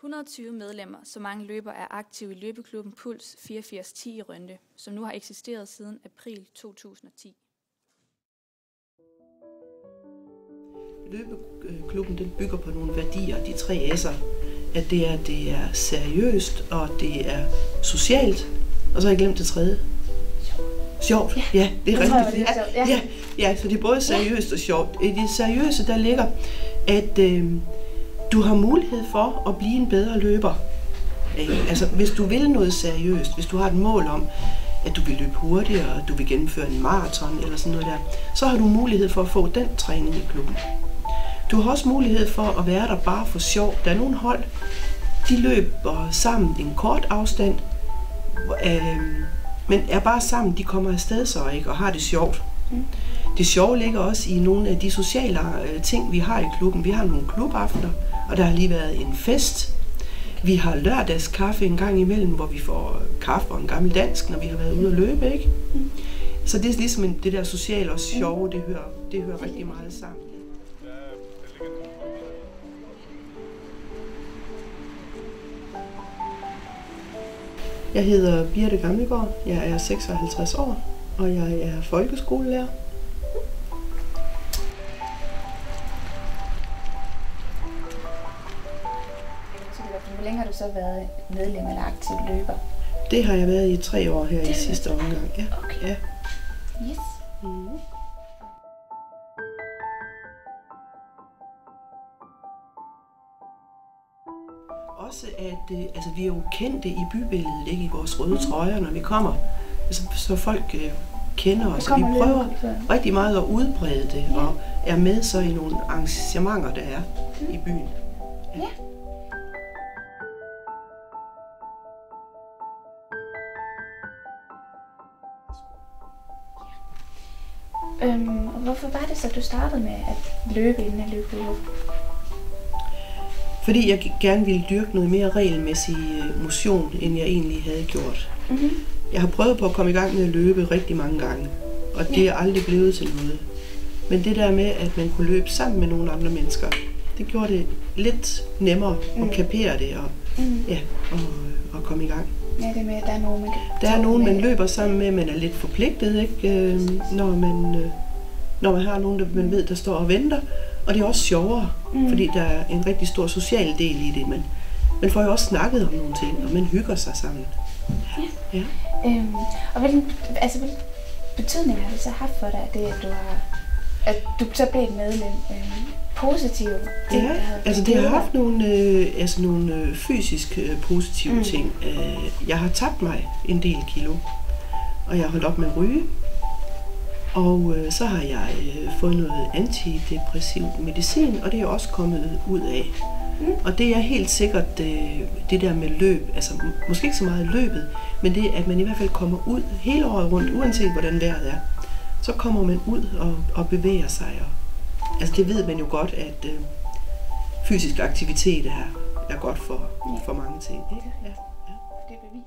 120 medlemmer, så mange løbere er aktive i løbeklubben Puls 8410 i Rønde, som nu har eksisteret siden april 2010. Løbeklubben den bygger på nogle værdier, de 3 S'er. At det er seriøst, og det er socialt, og så har jeg glemt det 3. Sjovt. Ja, det er rigtigt. Ja, så det er både seriøst og sjovt. I det seriøse, der ligger, at du har mulighed for at blive en bedre løber. Altså, hvis du vil noget seriøst, hvis du har et mål om, at du vil løbe hurtigere, og du vil gennemføre en maraton eller sådan noget der, så har du mulighed for at få den træning i klubben. Du har også mulighed for at være der bare for sjov. Der er nogle hold, de løber sammen en kort afstand, men er bare sammen, de kommer afsted så ikke, og har det sjovt. Det sjove ligger også i nogle af de sociale ting, vi har i klubben. Vi har nogle klubaftener, og der har lige været en fest. Vi har lørdagskaffe en gang imellem, hvor vi får kaffe og en gammel dansk, når vi har været ude at løbe, ikke? Så det er ligesom det der sociale og sjove, det hører rigtig meget sammen. Jeg hedder Birte Gammelgaard, jeg er 56 år, og jeg er folkeskolelærer. Hvor længe har du så været medlem eller aktiv løber? Det har jeg været i 3 år her i sidste omgang. Ja. Okay. Ja. Yes. Også at vi er jo kendte i bybilledet, ikke, i vores røde trøjer, når vi kommer. Så folk kender os, og vi prøver rigtig meget at udbrede det, og er med så i nogle arrangementer, der er i byen. Ja. Og hvorfor var det så, du startede med at løbe inden at løbe? Fordi jeg gerne ville dyrke noget mere regelmæssig motion, end jeg egentlig havde gjort. Jeg har prøvet på at komme i gang med at løbe rigtig mange gange, og det er aldrig blevet til noget. Men det der med, at man kunne løbe sammen med nogle andre mennesker, det gjorde det lidt nemmere at kapere det og komme i gang. Ja, det med, at der er nogen, man kan... Der er nogen, man løber sammen med, man er lidt forpligtet, ikke? Når man har nogen, man ved, der står og venter. Og det er også sjovere, fordi der er en rigtig stor social del i det. Man får jo også snakket om nogle ting, og man hygger sig sammen. Ja. Og hvilken betydning har det så haft for dig, at du så blev et medlem? Positive ting, det har haft nogle fysisk positive ting. Jeg har tabt mig en del kilo, og jeg har holdt op med at ryge. Og så har jeg fået noget antidepressiv medicin, og det er jeg også kommet ud af. Og det er helt sikkert det der med løb, måske ikke så meget løbet, men det at man i hvert fald kommer ud hele året rundt, uanset hvordan vejret er. Så kommer man ud og bevæger sig. Det ved man jo godt, at fysisk aktivitet er godt for mange ting. Ikke? Ja. Det er bevist.